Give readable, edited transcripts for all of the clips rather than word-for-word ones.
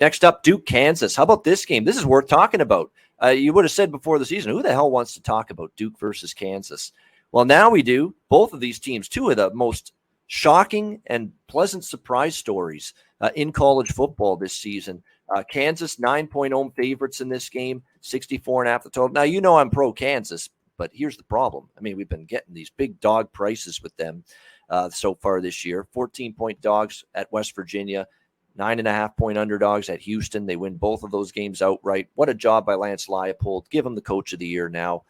Next up, Duke, Kansas. How about this game? This is worth talking about. You would have said before the season, who the hell wants to talk about Duke versus Kansas? Well, now we do. Both of these teams, two of the most shocking and pleasant surprise stories in college football this season. Kansas, 9-point home favorites in this game, 64.5 the total. Now, you know I'm pro Kansas, but here's the problem. I mean, we've been getting these big dog prices with them so far this year. 14-point dogs at West Virginia, 9.5-point underdogs at Houston. They win both of those games outright. What a job by Lance Leipold. Give him the coach of the year now.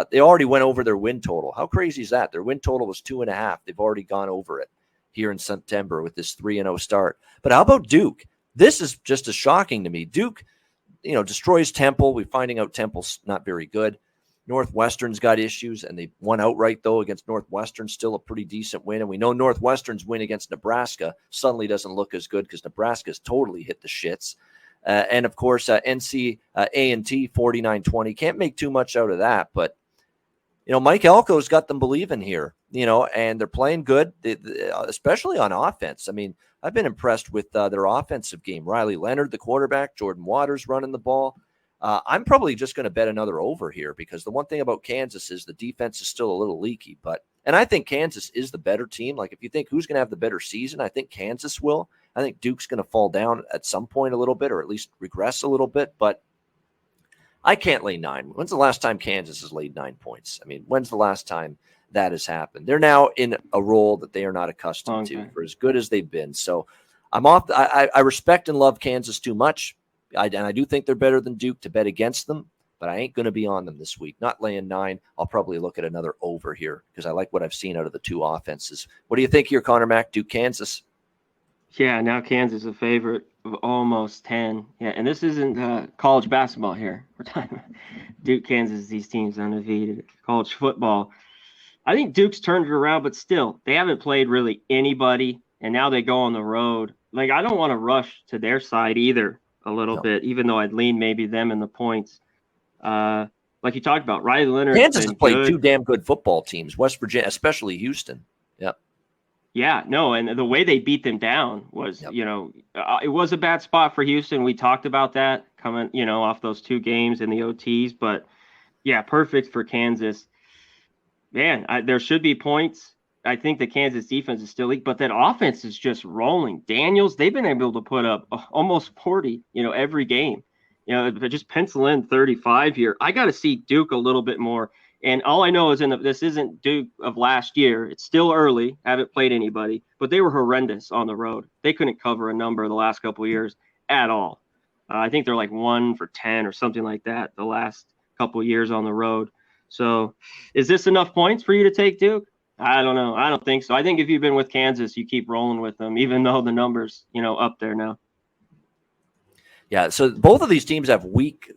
They already went over their win total. How crazy is that? Their win total was 2.5. They've already gone over it here in September with this 3-0 start. But how about Duke? This is just as shocking to me. Duke, destroys Temple. We're finding out Temple's not very good. Northwestern's got issues, and they won outright, though, against Northwestern. Still a pretty decent win. And we know Northwestern's win against Nebraska suddenly doesn't look as good because Nebraska's totally hit the shits. And, of course, NCAA 49-20. Can't make too much out of that. But, Mike Elko's got them believing here, and they're playing good, especially on offense. I mean, I've been impressed with their offensive game. Riley Leonard, the quarterback, Jordan Waters running the ball. I'm probably just going to bet another over here because the one thing about Kansas is the defense is still a little leaky. And I think Kansas is the better team. Like, if you think who's going to have the better season, I think Kansas will. I think Duke's going to fall down at some point a little bit, or at least regress a little bit. But I can't lay 9. When's the last time Kansas has laid 9 points? I mean, when's the last time that has happened? They're now in a role that they are not accustomed to for as good as they've been. So I'm off. I respect and love Kansas too much. And I do think they're better than Duke to bet against them, but I ain't going to be on them this week. Not laying 9. I'll probably look at another over here because I like what I've seen out of the two offenses. What do you think here, Conor Mack? Duke, Kansas? Yeah, now Kansas a favorite of almost 10. Yeah, and this isn't college basketball here. We're talking about Duke, Kansas, these teams undefeated. College football. I think Duke's turned it around, but still, they haven't played really anybody, and now they go on the road. Like, I don't want to rush to their side either a little bit, even though I'd lean maybe them in the points. Like you talked about, Riley Leonard. Kansas has played two damn good football teams, West Virginia, especially Houston. Yep. Yeah, no, and the way they beat them down was, it was a bad spot for Houston. We talked about that coming, off those two games in the OTs. But, yeah, perfect for Kansas. Man, there should be points. I think the Kansas defense is still weak, but that offense is just rolling. Daniels, they've been able to put up almost 40, every game. Just pencil in 35 here. I got to see Duke a little bit more. And all I know is this isn't Duke of last year. It's still early. Haven't played anybody, but they were horrendous on the road. They couldn't cover a number the last couple of years at all. I think they're like 1 for 10 or something like that the last couple of years on the road. So is this enough points for you to take Duke? I don't know. I don't think so. I think if you've been with Kansas, you keep rolling with them, even though the number's, up there now. Yeah, so both of these teams have weak,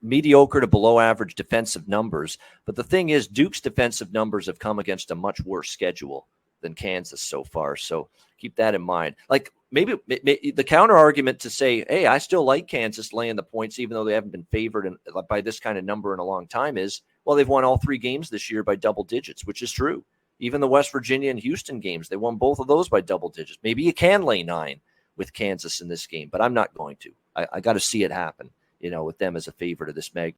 mediocre to below average defensive numbers. But the thing is, Duke's defensive numbers have come against a much worse schedule than Kansas so far. So keep that in mind. Like, maybe the counter argument to say, hey, I still like Kansas laying the points, even though they haven't been favored by this kind of number in a long time, is, well, they've won all 3 games this year by double digits, which is true. Even the West Virginia and Houston games, they won both of those by double digits. Maybe you can lay 9 with Kansas in this game, but I'm not going to. I got to see it happen, with them as a favorite of this mag.